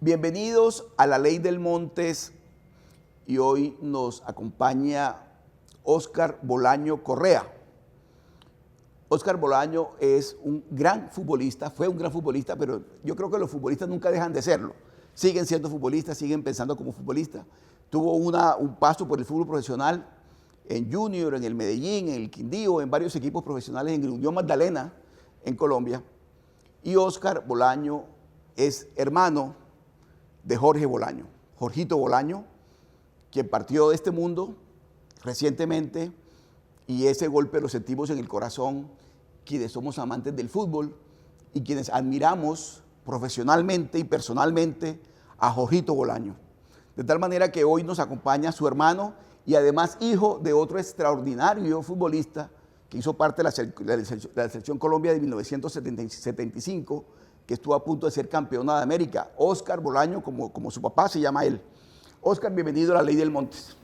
Bienvenidos a La Ley del Montes y hoy nos acompaña Óscar Bolaño Correa. Óscar Bolaño es un gran futbolista, fue un gran futbolista, pero yo creo que los futbolistas nunca dejan de serlo. Siguen siendo futbolistas, siguen pensando como futbolistas. Tuvo un paso por el fútbol profesional en Junior, en el Medellín, en el Quindío, en varios equipos profesionales, en el Unión Magdalena, en Colombia. Y Óscar Bolaño es hermano de Jorge Bolaño, Jorgito Bolaño, quien partió de este mundo recientemente, y ese golpe lo sentimos en el corazón quienes somos amantes del fútbol y quienes admiramos profesionalmente y personalmente a Jorgito Bolaño. De tal manera que hoy nos acompaña su hermano y además hijo de otro extraordinario futbolista que hizo parte de la selección Colombia de 1975, que estuvo a punto de ser campeona de América. Óscar Bolaño, como su papá se llama él. Óscar, bienvenido a La Ley del Montes.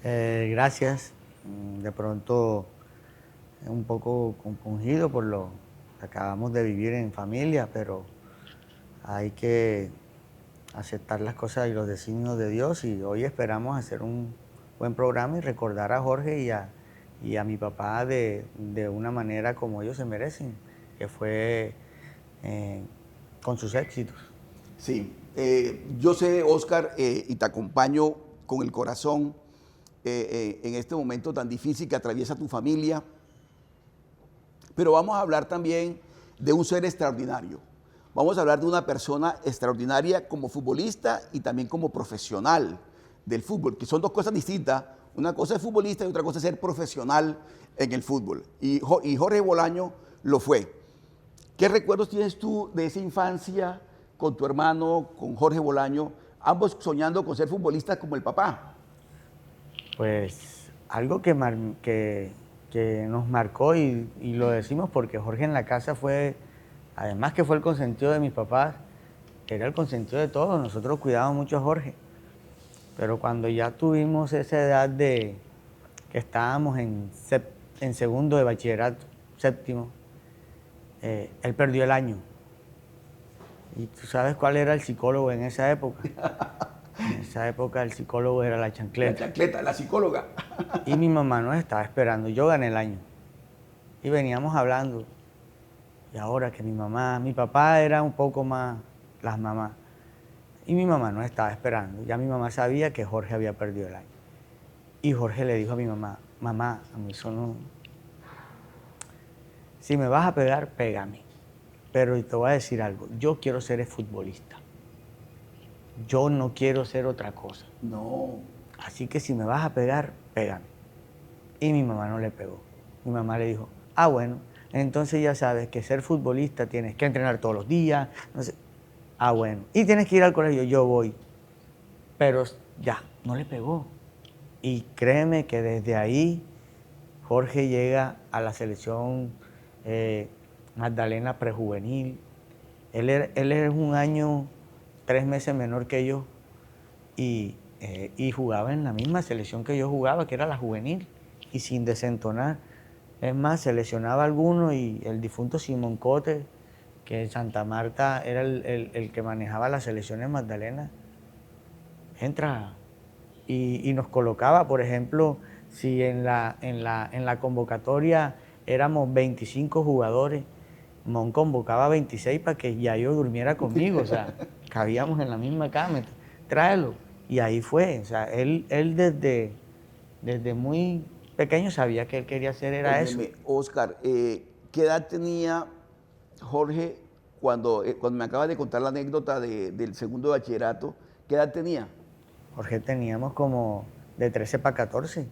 Gracias. De pronto un poco compungido por lo que acabamos de vivir en familia, pero hay que aceptar las cosas y los designios de Dios, y hoy esperamos hacer un buen programa y recordar a Jorge y a mi papá de una manera como ellos se merecen, que fue con sus éxitos. Sí, yo sé, Óscar, y te acompaño con el corazón en este momento tan difícil que atraviesa tu familia, pero vamos a hablar también de un ser extraordinario. Vamos a hablar de una persona extraordinaria como futbolista y también como profesional del fútbol, que son dos cosas distintas. Una cosa es futbolista y otra cosa es ser profesional en el fútbol. Y Jorge Bolaño lo fue. ¿Qué recuerdos tienes tú de esa infancia con tu hermano, con Jorge Bolaño, ambos soñando con ser futbolistas como el papá? Pues algo que nos marcó, y lo decimos porque Jorge en la casa fue, además que fue el consentido de mis papás, era el consentido de todos. Nosotros cuidábamos mucho a Jorge, pero cuando ya tuvimos esa edad de que estábamos en segundo de bachillerato, séptimo, él perdió el año. ¿Y tú sabes cuál era el psicólogo en esa época? En esa época el psicólogo era la chancleta. La chancleta, la psicóloga. Y mi mamá nos estaba esperando. Yo gané el año. Y veníamos hablando. Y ahora que mi papá era un poco más las mamás. Y mi mamá nos estaba esperando. Ya mi mamá sabía que Jorge había perdido el año. Y Jorge le dijo a mi mamá: mamá, a mí eso no... Si me vas a pegar, pégame. Pero te voy a decir algo. Yo quiero ser futbolista. Yo no quiero ser otra cosa. No. Así que si me vas a pegar, pégame. Y mi mamá no le pegó. Mi mamá le dijo: ah, bueno, entonces ya sabes que ser futbolista tienes que entrenar todos los días. No sé. Ah, bueno. Y tienes que ir al colegio. Yo voy. Pero ya, no le pegó. Y créeme que desde ahí Jorge llega a la selección Magdalena prejuvenil. Él es un año, 3 meses menor que yo, y jugaba en la misma selección que yo jugaba, que era la juvenil, y sin desentonar. Es más, seleccionaba a alguno, y el difunto Simón Cote, que en Santa Marta era el que manejaba las selecciones Magdalena, entra y nos colocaba. Por ejemplo, si en la convocatoria éramos 25 jugadores, Mon convocaba 26 para que ya yo durmiera conmigo. O sea, cabíamos en la misma cama. Tráelo. Y ahí fue. O sea, él desde muy pequeño sabía que él quería hacer era eso. Óscar, ¿qué edad tenía Jorge cuando me acabas de contar la anécdota del segundo de bachillerato? ¿Qué edad tenía? Jorge teníamos como de 13 para 14.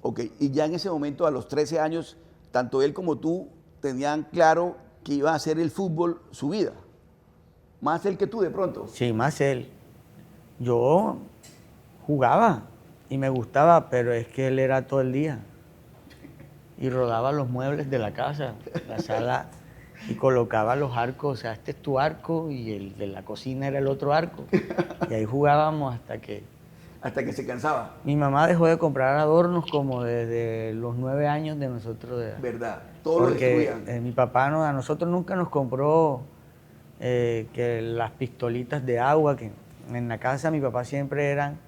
Ok, y ya en ese momento, a los 13 años, tanto él como tú tenían claro que iba a hacer el fútbol su vida. Más él que tú, de pronto. Sí, más él. Yo jugaba y me gustaba, pero es que él era todo el día. Y rodaba los muebles de la casa, la sala, y colocaba los arcos. O sea, este es tu arco y el de la cocina era el otro arco. Y ahí jugábamos hasta que se cansaba. Mi mamá dejó de comprar adornos como desde los 9 años de nosotros de edad. ¿Verdad? Todo lo Porque destruían. mi papá a nosotros nunca nos compró que las pistolitas de agua, que en la casa de mi papá siempre eran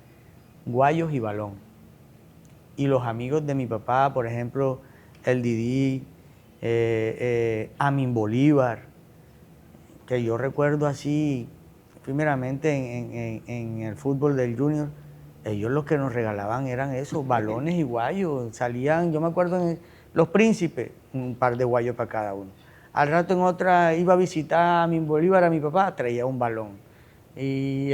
guayos y balón. Y los amigos de mi papá, por ejemplo, el Didi, Amin Bolívar, que yo recuerdo así, primeramente en el fútbol del Junior, ellos los que nos regalaban eran esos, balones y guayos. Salían, yo me acuerdo en Los Príncipes, un par de guayos para cada uno. Al rato en otra iba a visitar a mi Bolívar, a mi papá, traía un balón. Y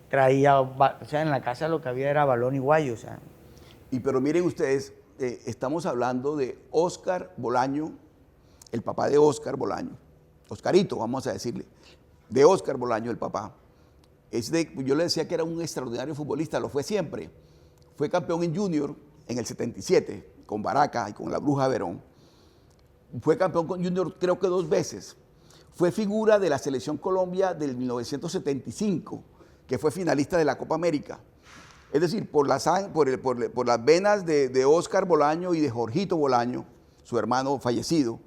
traía, o sea, en la casa lo que había era balón y guayo, o sea. Y pero miren ustedes, estamos hablando de Óscar Bolaño, el papá de Óscar Bolaño, Oscarito, vamos a decirle, de Óscar Bolaño, el papá. Yo le decía que era un extraordinario futbolista, lo fue siempre. Fue campeón en Junior en el 77, con Baracas y con la Bruja Verón. Fue campeón con Junior creo que 2 veces. Fue figura de la Selección Colombia del 1975, que fue finalista de la Copa América. Es decir, por las venas de Óscar Bolaño y de Jorgito Bolaño, su hermano fallecido,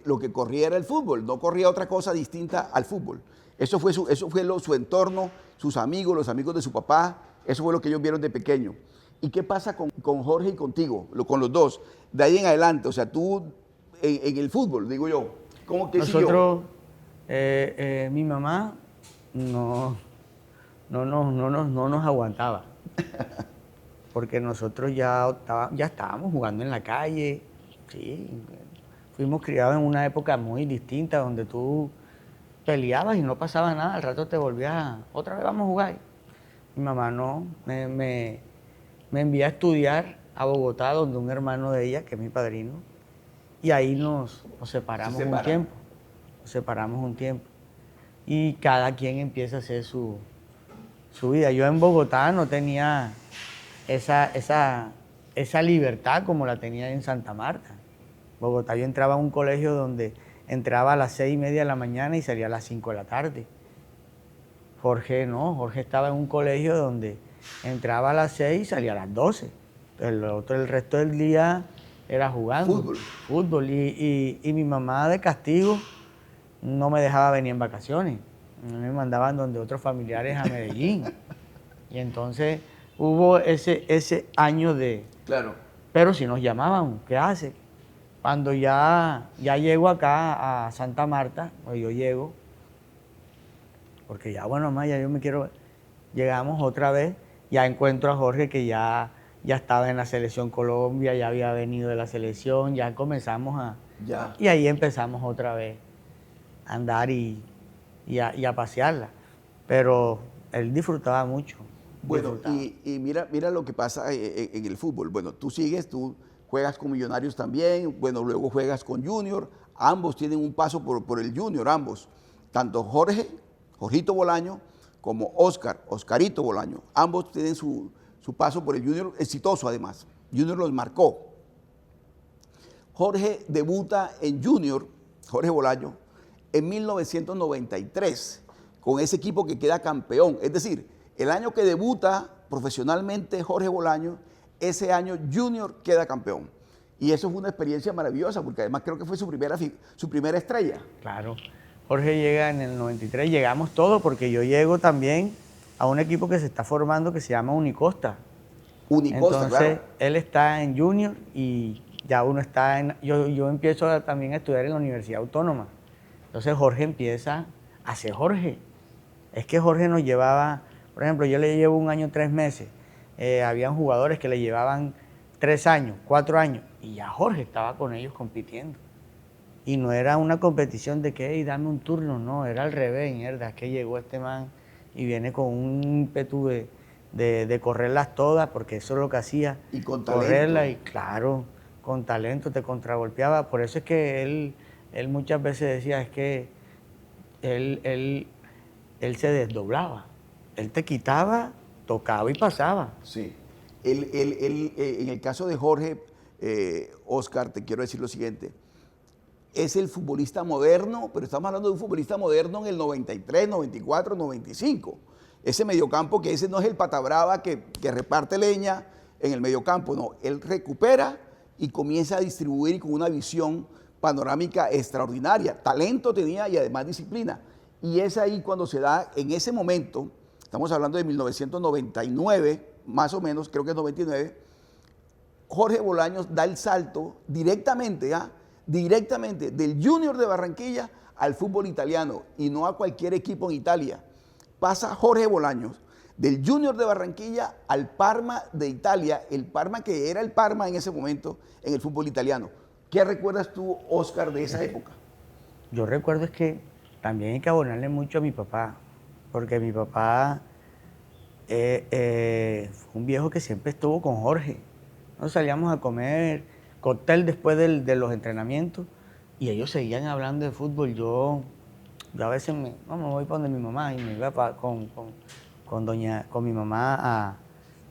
lo que corría era el fútbol, no corría otra cosa distinta al fútbol. Eso fue su entorno, sus amigos, los amigos de su papá, eso fue lo que ellos vieron de pequeño. ¿Y qué pasa con Jorge y contigo, con los dos? De ahí en adelante, o sea, tú en el fútbol, digo yo, ¿cómo que nosotros, mi mamá no nos aguantaba, porque nosotros ya estábamos jugando en la calle, sí, fuimos criados en una época muy distinta, donde tú peleabas y no pasaba nada, al rato te volvías, otra vez vamos a jugar. Mi mamá no, me envía a estudiar a Bogotá, donde un hermano de ella, que es mi padrino, y ahí nos separamos un tiempo. Nos separamos un tiempo. Y cada quien empieza a hacer su vida. Yo en Bogotá no tenía esa libertad como la tenía en Santa Marta. Bogotá yo entraba a un colegio donde entraba a las 6:30 de la mañana y salía a las 5 de la tarde. Jorge no, Jorge estaba en un colegio donde entraba a las 6 y salía a las 12. El resto del día era jugando. Fútbol. Y mi mamá de castigo no me dejaba venir en vacaciones. Me mandaban donde otros familiares a Medellín. Y entonces hubo ese año de... Claro. Pero si nos llamaban, ¿qué hace? Cuando ya llego acá a Santa Marta, pues yo llego, porque ya, bueno, mamá, ya yo me quiero... Llegamos otra vez, ya encuentro a Jorge que ya estaba en la Selección Colombia, ya había venido de la selección, ya comenzamos a... Ya. Y ahí empezamos otra vez a andar y a pasearla. Pero él disfrutaba mucho. Bueno, y mira lo que pasa en el fútbol. Bueno, tú juegas con Millonarios también, bueno, luego juegas con Junior, ambos tienen un paso por el Junior, ambos. Tanto Jorgito Bolaño, como Oscarito Bolaño, ambos tienen su paso por el Junior, exitoso además. Junior los marcó. Jorge debuta en Junior, Jorge Bolaño, en 1993, con ese equipo que queda campeón. Es decir, el año que debuta profesionalmente Jorge Bolaño, ese año Junior queda campeón. Y eso fue una experiencia maravillosa, porque además creo que fue su primera estrella. Claro. Jorge llega en el 93, llegamos todos, porque yo llego también a un equipo que se está formando que se llama Unicosta. Unicosta, entonces, claro. Él está en Junior y ya uno está en... Yo empiezo también a estudiar en la Universidad Autónoma. Entonces Jorge empieza a ser Jorge. Es que Jorge nos llevaba, por ejemplo, yo le llevo 1 año 3 meses. Habían jugadores que le llevaban 3 años, 4 años, y ya Jorge estaba con ellos compitiendo. Y no era una competición de que, hey, dame un turno, no, era al revés, mierda, es que llegó este man y viene con un ímpetu de correrlas todas, porque eso es lo que hacía. Y con talento. Correrlas, y claro, con talento te contragolpeaba. Por eso es que él muchas veces decía, es que él se desdoblaba. Él te quitaba, tocaba y pasaba. Sí. En el caso de Jorge, Óscar, te quiero decir lo siguiente. Es el futbolista moderno, pero estamos hablando de un futbolista moderno en el 93, 94, 95. Ese mediocampo que ese no es el patabrava que reparte leña en el mediocampo, no. Él recupera y comienza a distribuir con una visión panorámica extraordinaria. Talento tenía y además disciplina. Y es ahí cuando se da, en ese momento, estamos hablando de 1999, más o menos, creo que es 99, Jorge Bolaños da el salto directamente, directamente del Junior de Barranquilla al fútbol italiano y no a cualquier equipo en Italia. Pasa Jorge Bolaños del Junior de Barranquilla al Parma de Italia, el Parma que era el Parma en ese momento en el fútbol italiano. ¿Qué recuerdas tú, Óscar, de esa época? Yo recuerdo es que también hay que abonarle mucho a mi papá, porque mi papá fue un viejo que siempre estuvo con Jorge. Nos salíamos a comer cóctel después de los entrenamientos y ellos seguían hablando de fútbol. Yo a veces me voy para donde mi mamá y me iba con mi mamá a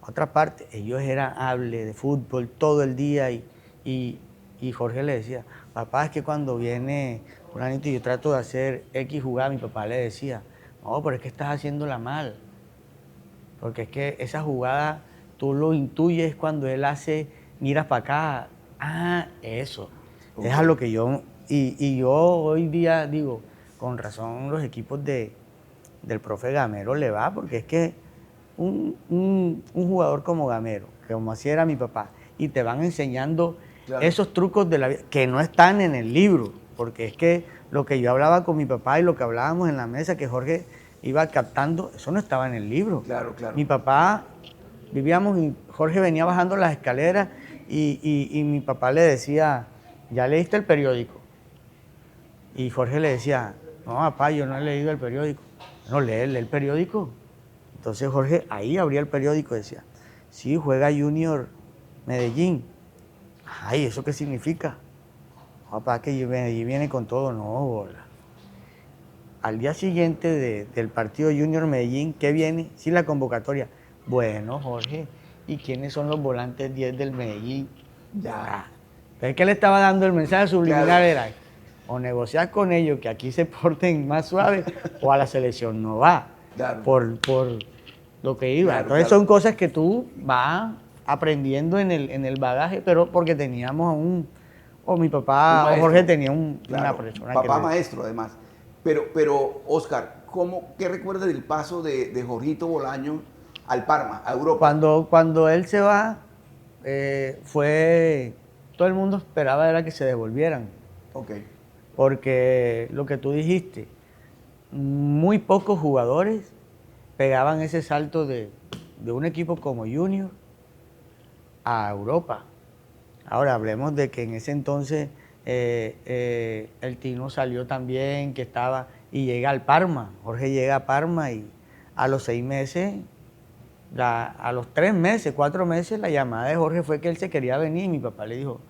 otra parte. Ellos eran hable de fútbol todo el día y Jorge le decía, papá, es que cuando viene fulanito y yo trato de hacer X jugada, mi papá le decía, no, pero es que estás haciéndola mal. Porque es que esa jugada tú lo intuyes cuando él hace, miras para acá. Ah, eso. Okay. Es a lo que yo... Y yo hoy día digo, con razón los equipos del profe Gamero le va, porque es que un jugador como Gamero, que como así era mi papá, y te van enseñando esos trucos de la vida, que no están en el libro, porque es que lo que yo hablaba con mi papá y lo que hablábamos en la mesa, que Jorge iba captando, eso no estaba en el libro. Claro. Mi papá, vivíamos y Jorge venía bajando las escaleras y mi papá le decía, ¿ya leíste el periódico? Y Jorge le decía, no, papá, yo no he leído el periódico. No, lee el periódico. Entonces Jorge ahí abría el periódico y decía, sí, juega Junior Medellín. Ay, ¿eso qué significa? Papá, que Medellín viene con todo. No, bola. Al día siguiente del partido Junior Medellín, ¿qué viene? Sí, la convocatoria. Bueno, Jorge, ¿y quiénes son los volantes 10 del Medellín? Ya. Pero es que le estaba dando el mensaje subliminal, era, o negociar con ellos que aquí se porten más suaves, o a la selección no va, por lo que iba. Entonces son cosas que tú vas aprendiendo en el bagaje, pero porque teníamos o mi papá, o Jorge tenía una persona. Papá maestro, además. Pero Óscar, ¿qué recuerdas del paso de Jorgito Bolaño al Parma, a Europa? Cuando él se va, todo el mundo esperaba era que se devolvieran. Okay. Porque lo que tú dijiste, muy pocos jugadores pegaban ese salto de un equipo como Junior a Europa. Ahora hablemos de que en ese entonces el Tino salió también, que estaba, y llega al Parma. Jorge llega a Parma y a los 6 meses, a los 3 meses, 4 meses, la llamada de Jorge fue que él se quería venir y mi papá le dijo,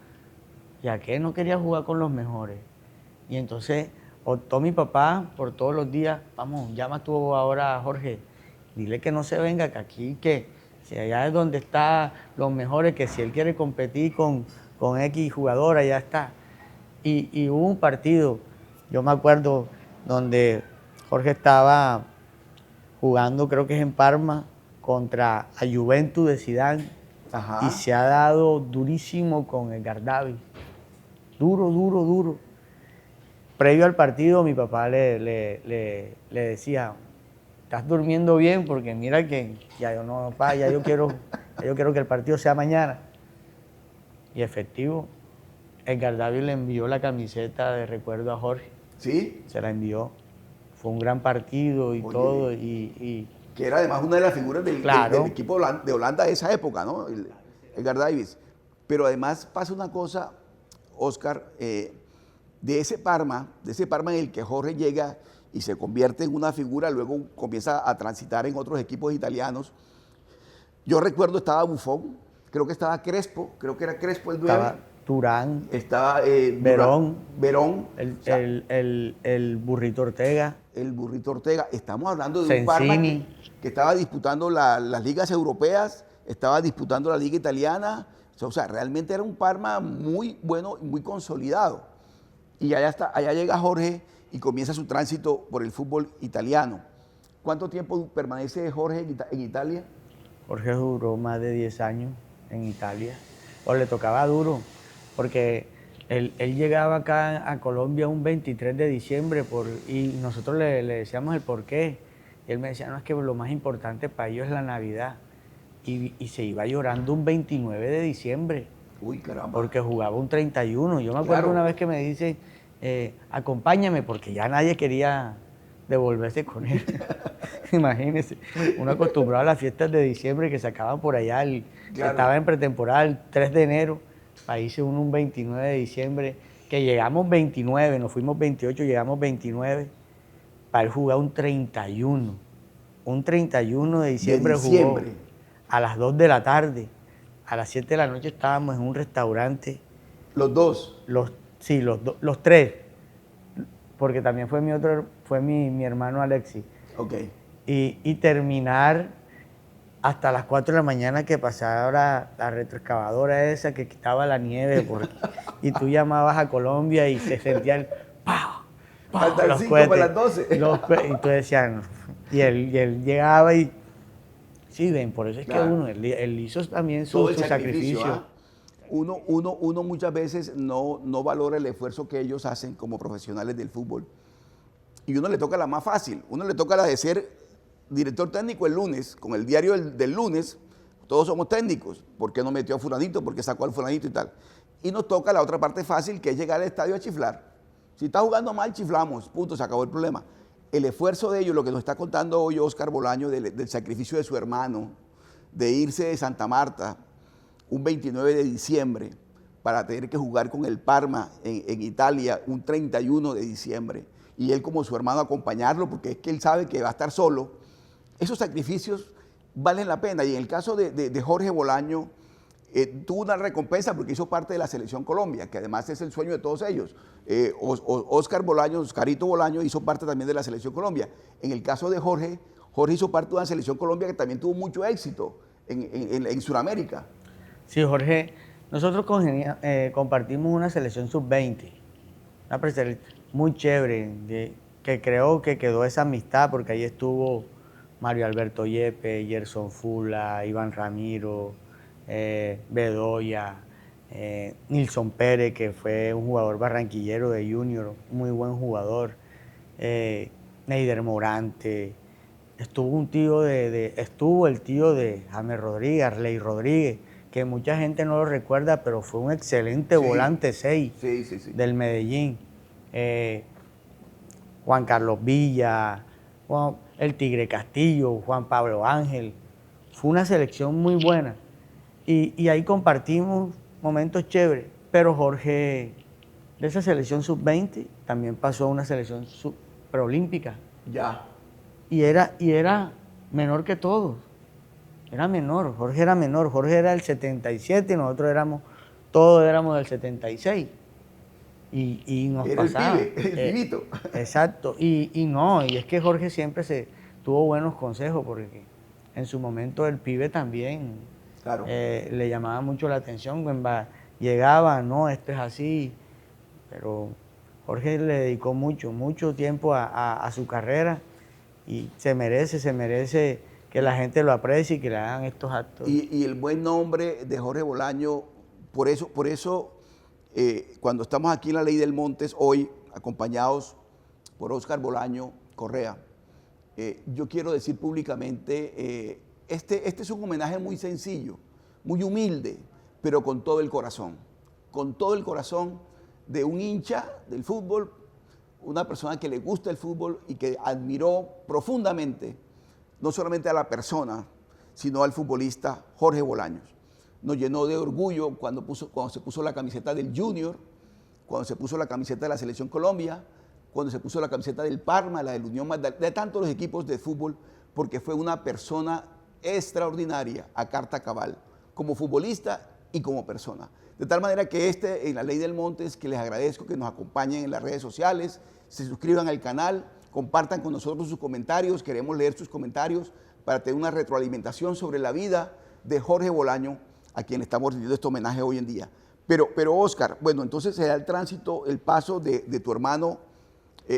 ya que no quería jugar con los mejores. Y entonces optó mi papá por todos los días, vamos, llama tú ahora a Jorge, dile que no se venga, que aquí, que si allá es donde están los mejores, que si él quiere competir con X jugador, allá está. Y hubo un partido, yo me acuerdo, donde Jorge estaba jugando, creo que es en Parma, contra a Juventus de Zidane. Ajá. Y se ha dado durísimo con el Gardavi. Duro. Previo al partido, mi papá le decía, ¿estás durmiendo bien? Porque mira que ya yo quiero que el partido sea mañana. Y efectivo, el Gardavi le envió la camiseta de recuerdo a Jorge. ¿Sí? Se la envió. Fue un gran partido y todo. Que era además una de las figuras del equipo de Holanda de esa época, ¿no? El Gardavi. Pero además pasa una cosa, Óscar, de ese Parma en el que Jorge llega y se convierte en una figura, luego comienza a transitar en otros equipos italianos. Yo recuerdo, estaba Buffon, creo que estaba Crespo, creo que era Crespo el 9. Estaba Turán. Estaba Verón. El Burrito Ortega. El Burrito Ortega. Estamos hablando de un Parma que estaba disputando las ligas europeas, estaba disputando la liga italiana. O sea, realmente era un Parma muy bueno y muy consolidado. Y allá llega Jorge y comienza su tránsito por el fútbol italiano. ¿Cuánto tiempo permanece Jorge en Italia? Jorge duró más de 10 años en Italia. O le tocaba duro, porque Él llegaba acá a Colombia un 23 de diciembre y nosotros le decíamos el por qué. Y él me decía, no, es que lo más importante para ellos es la Navidad. Y se iba llorando un 29 de diciembre. Uy, caramba. Porque jugaba un 31. Yo me acuerdo Claro. una vez que me dice, acompáñame, porque ya nadie quería devolverse con él. Imagínense, uno acostumbrado a las fiestas de diciembre que se acaban por allá, Claro. estaba en pretemporada el 3 de enero, ahí se une un 29 de diciembre, que llegamos 29, nos fuimos 28, llegamos 29, para él jugar un 31. Un 31 de diciembre, jugó a las 2 de la tarde. A las 7 de la noche estábamos en un restaurante. ¿Los dos? Sí, los tres. Porque también fue mi hermano Alexis. Ok. Y terminar hasta las 4 de la mañana que pasara la retroexcavadora esa que quitaba la nieve. Y tú llamabas a Colombia y se sentía el ¡pau! Hasta las 5 para las 12. Y tú decías, no. Y él llegaba y... Sí, ven, por eso es Claro. que él hizo también su sacrificio. ¿Ah? Uno muchas veces no valora el esfuerzo que ellos hacen como profesionales del fútbol. Y uno le toca la más fácil. Uno le toca la de ser director técnico el lunes, con el diario del lunes. Todos somos técnicos. ¿Por qué no metió a fulanito? ¿Por qué sacó al fulanito y tal? Y nos toca la otra parte fácil, que es llegar al estadio a chiflar. Si está jugando mal, chiflamos. Punto, se acabó el problema. El esfuerzo de ellos, lo que nos está contando hoy Óscar Bolaño, del sacrificio de su hermano, de irse de Santa Marta un 29 de diciembre para tener que jugar con el Parma en Italia un 31 de diciembre, y él como su hermano acompañarlo, porque es que él sabe que va a estar solo. Esos sacrificios valen la pena, y en el caso de Jorge Bolaño, tuvo una recompensa porque hizo parte de la Selección Colombia, que además es el sueño de todos ellos. Óscar Bolaño, Oscarito Bolaño, hizo parte también de la Selección Colombia. En el caso de Jorge hizo parte de una Selección Colombia que también tuvo mucho éxito en Sudamérica. Sí, Jorge, nosotros compartimos una selección sub-20, una preselección muy chévere, que creo que quedó esa amistad, porque ahí estuvo Mario Alberto Yepes, Gerson Fula, Iván Ramiro, Bedoya, Nilson Pérez, que fue un jugador barranquillero de Junior, muy buen jugador, Neider Morante, estuvo el tío de James Rodríguez, Arley Rodríguez, que mucha gente no lo recuerda, pero fue un excelente volante 6 del Medellín. Juan Carlos Villa, el Tigre Castillo, Juan Pablo Ángel. Fue una selección muy buena. Y ahí compartimos momentos chéveres. Pero Jorge, de esa selección sub-20, también pasó a una selección preolímpica. Ya. Y era menor que todos. Era menor, Jorge era menor. Jorge era del 77 y todos éramos del 76. Y nos era pasaba. El pibito. Exacto. Y es que Jorge siempre tuvo buenos consejos, porque en su momento el pibe también le llamaba mucho la atención. Llegaba, no, esto es así. Pero Jorge le dedicó mucho tiempo a su carrera y se merece que la gente lo aprecie y que le hagan estos actos. Y el buen nombre de Jorge Bolaño, por eso cuando estamos aquí en la Ley del Montes, hoy, acompañados por Óscar Bolaño Correa, yo quiero decir públicamente, este es un homenaje muy sencillo, muy humilde, pero con todo el corazón de un hincha del fútbol, una persona que le gusta el fútbol y que admiró profundamente no solamente a la persona, sino al futbolista Jorge Bolaños. Nos llenó de orgullo cuando se puso la camiseta del Junior, cuando se puso la camiseta de la Selección Colombia, cuando se puso la camiseta del Parma, la del Unión Magdalena, de tantos los equipos de fútbol, porque fue una persona extraordinaria a carta cabal, como futbolista y como persona. De tal manera que en la Ley del Montes, que les agradezco que nos acompañen en las redes sociales, se suscriban al canal, compartan con nosotros sus comentarios, queremos leer sus comentarios para tener una retroalimentación sobre la vida de Jorge Bolaño, a quien estamos rindiendo este homenaje hoy en día. Pero Óscar, bueno, entonces se da el tránsito, el paso de tu hermano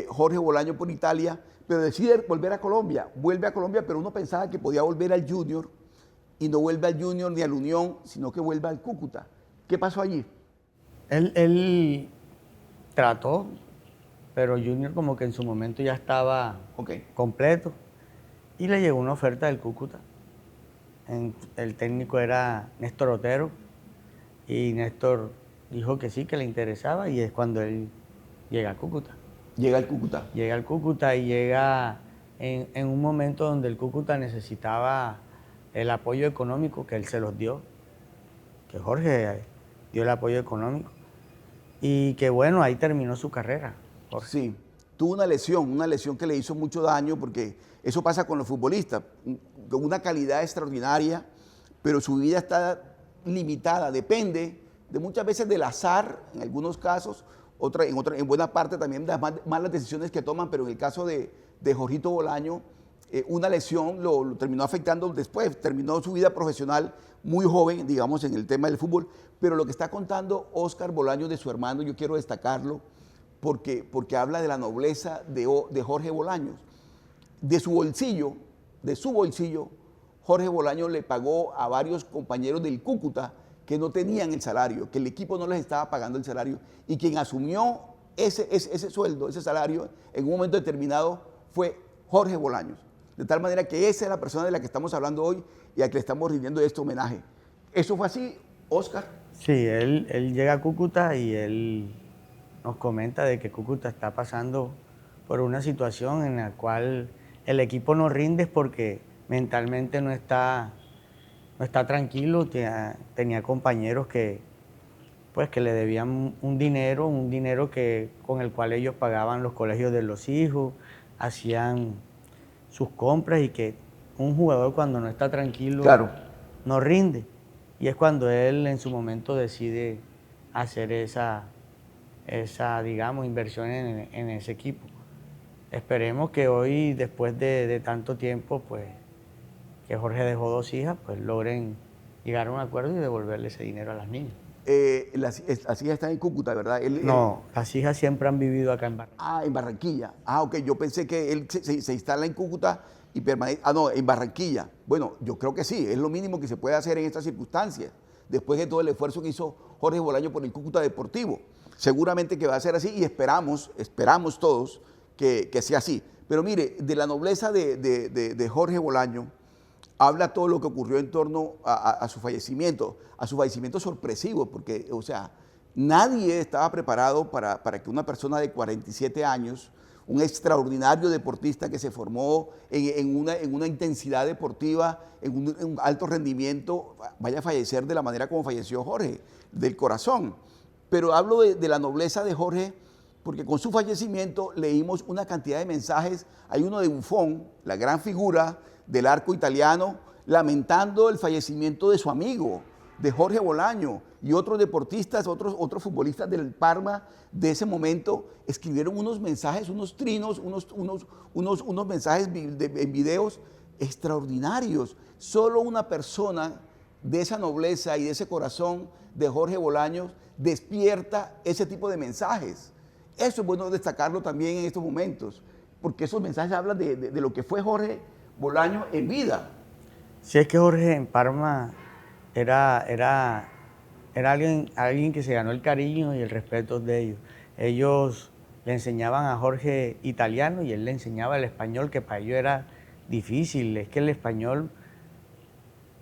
Jorge Bolaño por Italia, pero decide volver a Colombia. Vuelve a Colombia, pero uno pensaba que podía volver al Junior, y no vuelve al Junior ni al Unión, sino que vuelve al Cúcuta. ¿Qué pasó allí? Él trató, pero Junior como que en su momento ya estaba completo y le llegó una oferta del Cúcuta. El técnico era Néstor Otero y Néstor dijo que sí, que le interesaba, y es cuando él llega a Cúcuta. Llega al Cúcuta. Llega al Cúcuta y llega en un momento donde el Cúcuta necesitaba el apoyo económico, que él se los dio, que Jorge dio el apoyo económico, y que bueno, ahí terminó su carrera, Jorge. Sí, tuvo una lesión que le hizo mucho daño, porque eso pasa con los futbolistas, con una calidad extraordinaria, pero su vida está limitada, depende de muchas veces del azar, en algunos casos, en buena parte también de las malas decisiones que toman, pero en el caso de Jorgito Bolaño, una lesión lo terminó afectando después, terminó su vida profesional muy joven, digamos, en el tema del fútbol, pero lo que está contando Óscar Bolaño de su hermano, yo quiero destacarlo, porque habla de la nobleza de Jorge Bolaños. De su bolsillo, Jorge Bolaño le pagó a varios compañeros del Cúcuta que no tenían el salario, que el equipo no les estaba pagando el salario, y quien asumió ese sueldo, ese salario, en un momento determinado fue Jorge Bolaños. De tal manera que esa es la persona de la que estamos hablando hoy y a la que le estamos rindiendo este homenaje. ¿Eso fue así, Óscar? Sí, él llega a Cúcuta y él nos comenta de que Cúcuta está pasando por una situación en la cual el equipo no rinde porque mentalmente no está tranquilo. Tenía compañeros que le debían un dinero con el cual ellos pagaban los colegios de los hijos, hacían sus compras, y que un jugador cuando no está tranquilo, claro, no rinde. Y es cuando él en su momento decide hacer esa digamos, inversión en ese equipo. Esperemos que hoy, después de tanto tiempo, pues, que Jorge dejó 2 hijas, pues logren llegar a un acuerdo y devolverle ese dinero a las niñas. Las hijas están en Cúcuta, ¿verdad? No, las hijas siempre han vivido acá en Barranquilla. Ah, en Barranquilla. Ah, ok, yo pensé que él se instala en Cúcuta y permanece. Ah, no, en Barranquilla. Bueno, yo creo que sí, es lo mínimo que se puede hacer en estas circunstancias, después de todo el esfuerzo que hizo Jorge Bolaño por el Cúcuta Deportivo. Seguramente que va a ser así, y esperamos todos que sea así. Pero mire, de la nobleza de Jorge Bolaño habla todo lo que ocurrió en torno a su fallecimiento sorpresivo, porque, o sea, nadie estaba preparado para que una persona de 47 años, un extraordinario deportista que se formó en una intensidad deportiva, en un alto rendimiento, vaya a fallecer de la manera como falleció Jorge, del corazón. Pero hablo de la nobleza de Jorge, porque con su fallecimiento leímos una cantidad de mensajes. Hay uno de Buffon, la gran figura del arco italiano, lamentando el fallecimiento de su amigo, de Jorge Bolaño, y otros deportistas, otros futbolistas del Parma de ese momento escribieron unos mensajes, unos trinos, unos mensajes en videos extraordinarios. Solo una persona de esa nobleza y de ese corazón de Jorge Bolaños despierta ese tipo de mensajes. Eso es bueno destacarlo también en estos momentos, porque esos mensajes hablan de lo que fue Jorge Bolaño en vida. Sí, es que Jorge en Parma era alguien que se ganó el cariño y el respeto de ellos. Ellos le enseñaban a Jorge italiano y él le enseñaba el español, que para ellos era difícil. Es que el español,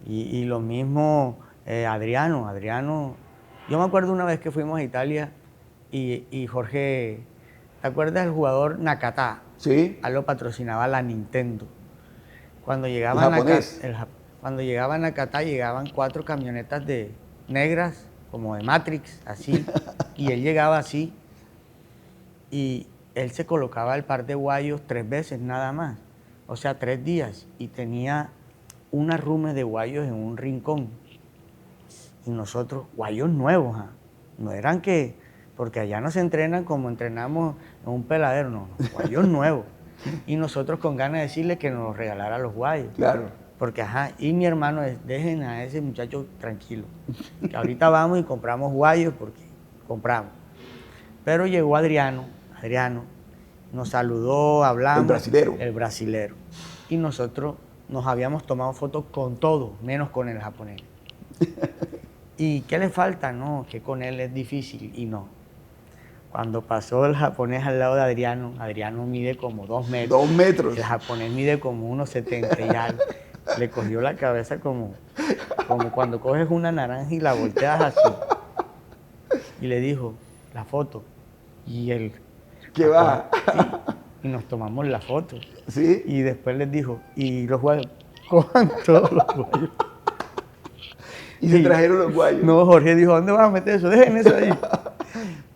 y lo mismo Adriano. Yo me acuerdo una vez que fuimos a Italia y Jorge, ¿te acuerdas del jugador Nakata? Sí. A él lo patrocinaba la Nintendo. Cuando llegaban a Nakata, llegaban 4 camionetas negras, como de Matrix, así, y él llegaba así, y él se colocaba el par de guayos 3 veces nada más, o sea, 3 días, y tenía una rume de guayos en un rincón. Y nosotros, guayos nuevos, no eran porque allá no se entrenan como entrenamos en un peladero, no, guayos nuevos. Y nosotros con ganas de decirle que nos regalara los guayos. Claro. Porque, y mi hermano, dejen a ese muchacho tranquilo, que ahorita vamos y compramos guayos, porque compramos. Pero llegó Adriano, nos saludó, hablamos. El brasilero. Y nosotros nos habíamos tomado fotos con todos, menos con el japonés. ¿Y qué le falta? No, que con él es difícil y no. Cuando pasó el japonés al lado de Adriano, Adriano mide como 2 metros. 2 metros. El japonés mide como 1,70 y algo. Le cogió la cabeza como cuando coges una naranja y la volteas así. Y le dijo, la foto. Y él... ¿Qué va? Sí, y nos tomamos la foto. ¿Sí? Y después les dijo, y los guayos, cojan todos los guayos. Y se trajeron los guayos. No, Jorge dijo, ¿dónde van a meter eso? Dejen eso ahí.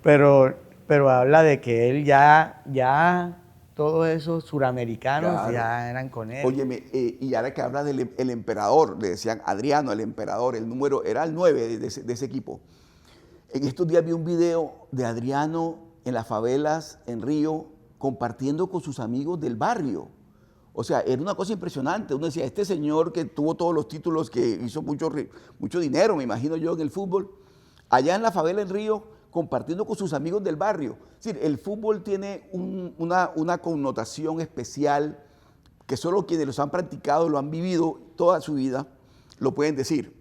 Pero habla de que él ya todos esos suramericanos Claro. ya eran con él. Óyeme, y ahora que habla del el emperador, le decían Adriano, el emperador, el número, era el 9 de ese equipo. En estos días vi un video de Adriano en las favelas en Río compartiendo con sus amigos del barrio. O sea, era una cosa impresionante. Uno decía, este señor que tuvo todos los títulos, que hizo mucho dinero, me imagino yo, en el fútbol, allá en la favela en Río, compartiendo con sus amigos del barrio. Es decir, el fútbol tiene una connotación especial que solo quienes los han practicado, lo han vivido toda su vida, lo pueden decir.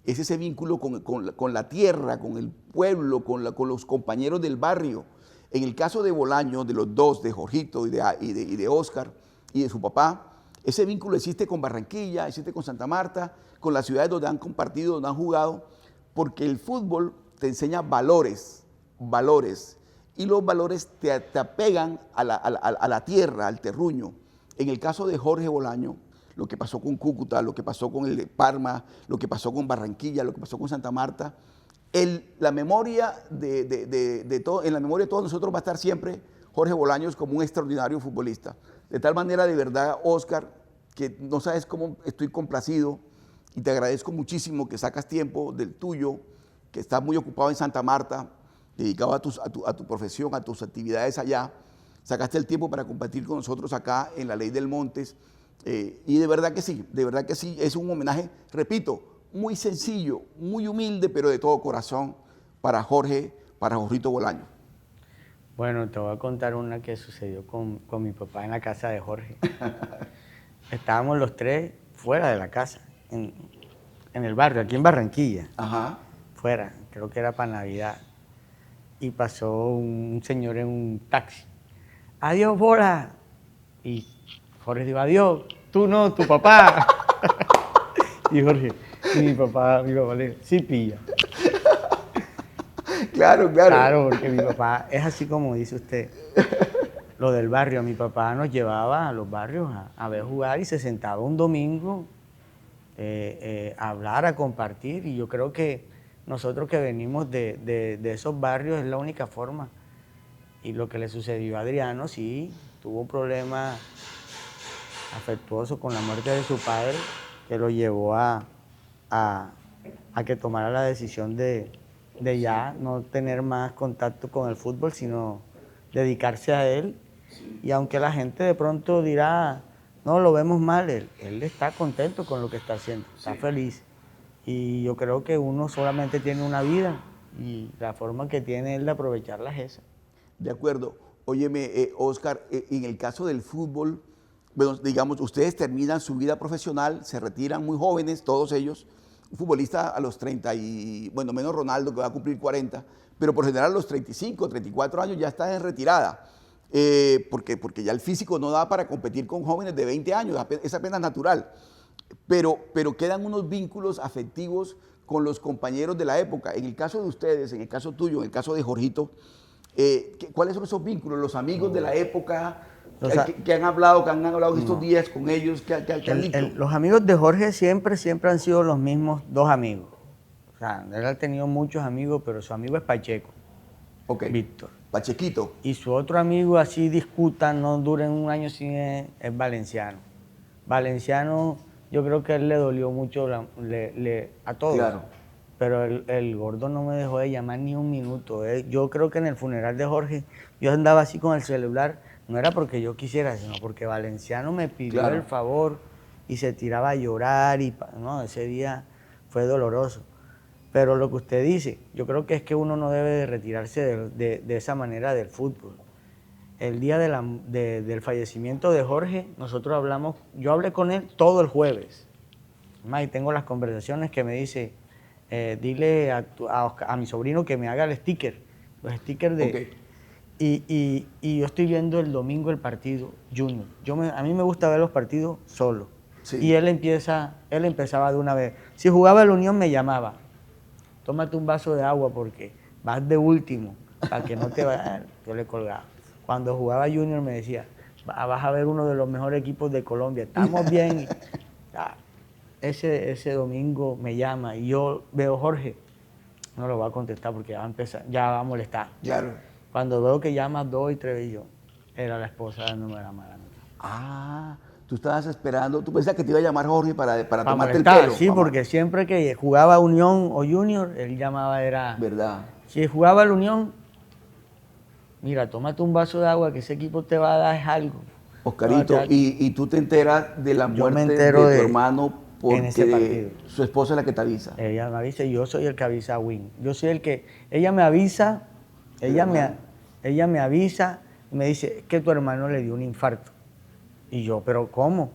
Es ese vínculo con la tierra, con el pueblo, con los compañeros del barrio. En el caso de Bolaño, de los dos, de Jorgito y de Óscar y de su papá, ese vínculo existe con Barranquilla, existe con Santa Marta, con las ciudades donde han compartido, donde han jugado, porque el fútbol te enseña valores, y los valores te apegan a la tierra, al terruño. En el caso de Jorge Bolaño, lo que pasó con Cúcuta, lo que pasó con el Parma, lo que pasó con Barranquilla, lo que pasó con Santa Marta, la memoria en la memoria de todos nosotros va a estar siempre Jorge Bolaños como un extraordinario futbolista. De tal manera, de verdad, Óscar, que no sabes cómo estoy complacido y te agradezco muchísimo que sacas tiempo del tuyo, que estás muy ocupado en Santa Marta, dedicado a tu profesión, a tus actividades allá. Sacaste el tiempo para compartir con nosotros acá en la Ley del Montes. Y de verdad que sí, es un homenaje, repito, muy sencillo, muy humilde, pero de todo corazón para Jorgito Bolaño. Bueno, te voy a contar una que sucedió con mi papá en la casa de Jorge. Estábamos los tres fuera de la casa, en el barrio, aquí en Barranquilla. Ajá. Fuera, creo que era para Navidad. Y pasó un señor en un taxi. Adiós, Bola. Y Jorge dijo, adiós, tú no, tu papá. Y Jorge, y mi papá le dijo, sí pilla. Claro. Claro, porque mi papá es así como dice usted. Lo del barrio, mi papá nos llevaba a los barrios a ver jugar y se sentaba un domingo a hablar, a compartir. Y yo creo que nosotros que venimos de esos barrios es la única forma. Y lo que le sucedió a Adriano, sí, tuvo un problema afectuoso con la muerte de su padre, que lo llevó a que tomara la decisión de ya no tener más contacto con el fútbol, sino dedicarse a él. Y aunque la gente de pronto dirá, no, lo vemos mal, él está contento con lo que está haciendo, está feliz. Y yo creo que uno solamente tiene una vida y la forma que tiene él de aprovecharla es esa. De acuerdo. Óyeme, Óscar, en el caso del fútbol, bueno, digamos, ustedes terminan su vida profesional, se retiran muy jóvenes, todos ellos. Un futbolista a los 30 y, bueno, menos Ronaldo que va a cumplir 40, pero por general a los 35, 34 años ya está en retirada. Porque ya el físico no da para competir con jóvenes de 20 años, es apenas natural. Pero quedan unos vínculos afectivos con los compañeros de la época. En el caso de ustedes, en el caso tuyo, en el caso de Jorgito, ¿cuáles son esos vínculos? Los amigos de la época que han hablado estos días con ellos, que han dicho. Los amigos de Jorge siempre han sido los mismos dos amigos. O sea, él ha tenido muchos amigos, pero su amigo es Pacheco, Víctor. Pachequito. Y su otro amigo, así discutan, no duren un año sin él, es Valenciano. Valenciano, yo creo que a él le dolió mucho a todos. Claro. Pero el gordo no me dejó de llamar ni un minuto. Yo creo que en el funeral de Jorge, yo andaba así con el celular, no era porque yo quisiera, sino porque Valenciano me pidió el favor y se tiraba a llorar. No, ese día fue doloroso. Pero lo que usted dice, yo creo que es que uno no debe de retirarse de esa manera del fútbol. El día del fallecimiento de Jorge, nosotros hablamos, yo hablé con él todo el jueves. Además, y tengo las conversaciones que me dice, dile a mi sobrino que me haga el sticker, los stickers de... Ok. Y yo estoy viendo el domingo el partido Junior. A mí me gusta ver los partidos solo. Sí. Y él empezaba de una vez. Si jugaba el Unión me llamaba, tómate un vaso de agua porque vas de último, para que no te vayas. Yo le colgaba. Cuando jugaba Junior me decía, vas a ver uno de los mejores equipos de Colombia, estamos bien. Ese domingo me llama y yo veo Jorge, no lo voy a contestar porque ya va a molestar. Claro. Cuando veo que llama 2 y 3 y yo, era la esposa dándome la mala nota. Ah, tú estabas esperando, tú pensabas que te iba a llamar Jorge para tomarte molestar, el pelo. sí, porque siempre que jugaba Unión o Junior, él llamaba, era... ¿Verdad? Si jugaba la Unión, mira, tómate un vaso de agua que ese equipo te va a dar algo. Oscarito, y tú te enteras de la Yo me muerte de entero tu hermano en ese porque partido. su esposa es la que te avisa. Ella me avisa y yo soy el que avisa a Win. Yo soy el que... Ella me avisa, ella me avisa y me dice, es que tu hermano le dio un infarto. Y yo, ¿pero cómo?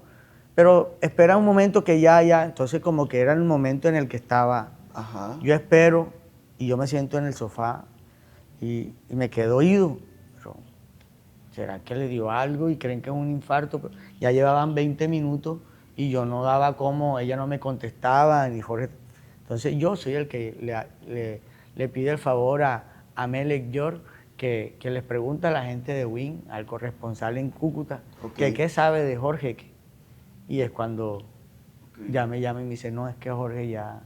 Pero espera un momento que ya, entonces como que era el momento en el que estaba. Ajá. Yo espero y yo me siento en el sofá y me quedo oído. Pero, ¿será que le dio algo y creen que es un infarto? Pero ya llevaban 20 minutos y yo no daba como, ella no me contestaba, ni Jorge. Entonces yo soy el que le pide el favor a Melec York que les pregunta a la gente de Win, al corresponsal en Cúcuta, que qué sabe de Jorge. Y es cuando ya me llama y me dice, no, es que Jorge ya,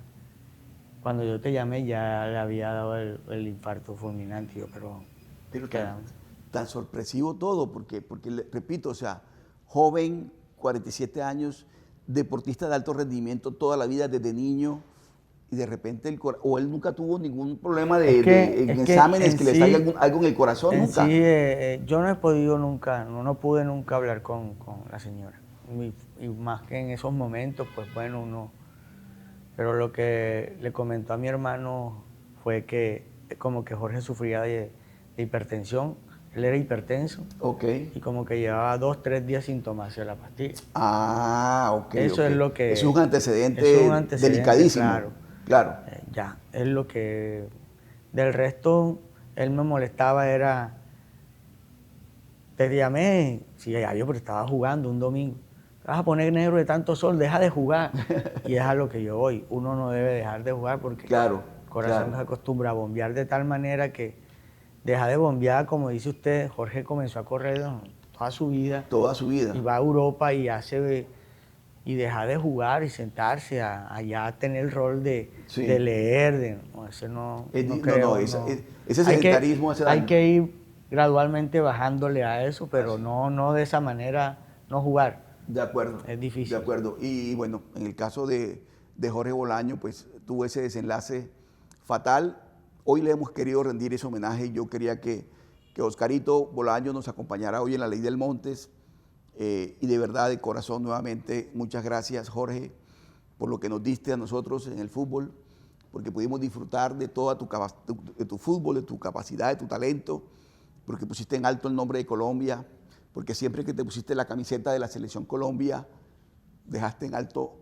cuando yo te llamé ya le había dado el infarto fulminante. Y yo, pero tan sorpresivo todo, porque repito, o sea, joven, 47 años, deportista de alto rendimiento toda la vida desde niño, y de repente o él nunca tuvo ningún problema en exámenes que le salga algo en el corazón, nunca. Sí, yo no he podido nunca, no pude nunca hablar con la señora. Y más que en esos momentos, pues bueno, uno... Pero lo que le comentó a mi hermano fue que como que Jorge sufría de hipertensión, él era hipertenso. Ok. Y como que llevaba 2, 3 días sin tomarse la pastilla. Ah, ok. Eso es lo que... Es un antecedente delicadísimo. Claro. Ya, es lo que... Del resto, él me molestaba, era... Te llamé, sí, ya yo, pero estaba jugando un domingo. Te vas a poner negro de tanto sol, deja de jugar. Y es a lo que yo voy. Uno no debe dejar de jugar porque el corazón se acostumbra a bombear de tal manera que deja de bombear, como dice usted, Jorge comenzó a correr toda su vida. Toda su vida. Y va a Europa y deja de jugar y sentarse allá a tener el rol de leer. Ese sedentarismo hace daño. Hay que ir gradualmente bajándole a eso, pero no de esa manera, no jugar. De acuerdo. Es difícil. De acuerdo. Y bueno, en el caso de Jorge Bolaño, pues tuvo ese desenlace fatal. Hoy le hemos querido rendir ese homenaje. Yo quería que Oscarito Bolaño nos acompañara hoy en la Ley del Montes. Y de verdad, de corazón, nuevamente, muchas gracias, Jorge, por lo que nos diste a nosotros en el fútbol, porque pudimos disfrutar de toda tu fútbol, de tu capacidad, de tu talento, porque pusiste en alto el nombre de Colombia, porque siempre que te pusiste la camiseta de la Selección Colombia, dejaste en alto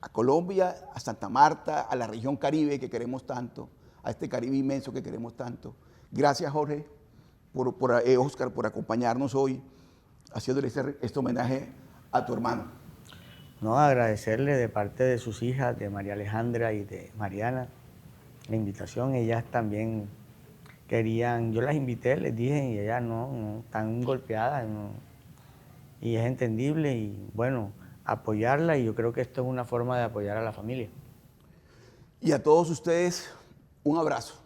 a Colombia, a Santa Marta, a la región Caribe que queremos tanto, a este Caribe inmenso que queremos tanto. Gracias, Jorge, Oscar, por acompañarnos hoy, haciéndole este homenaje a tu hermano. No, agradecerle de parte de sus hijas, de María Alejandra y de Mariana, la invitación. Ellas también querían, yo las invité, les dije, y ellas no están golpeadas, y es entendible, y bueno, apoyarla, y yo creo que esto es una forma de apoyar a la familia. Y a todos ustedes, un abrazo.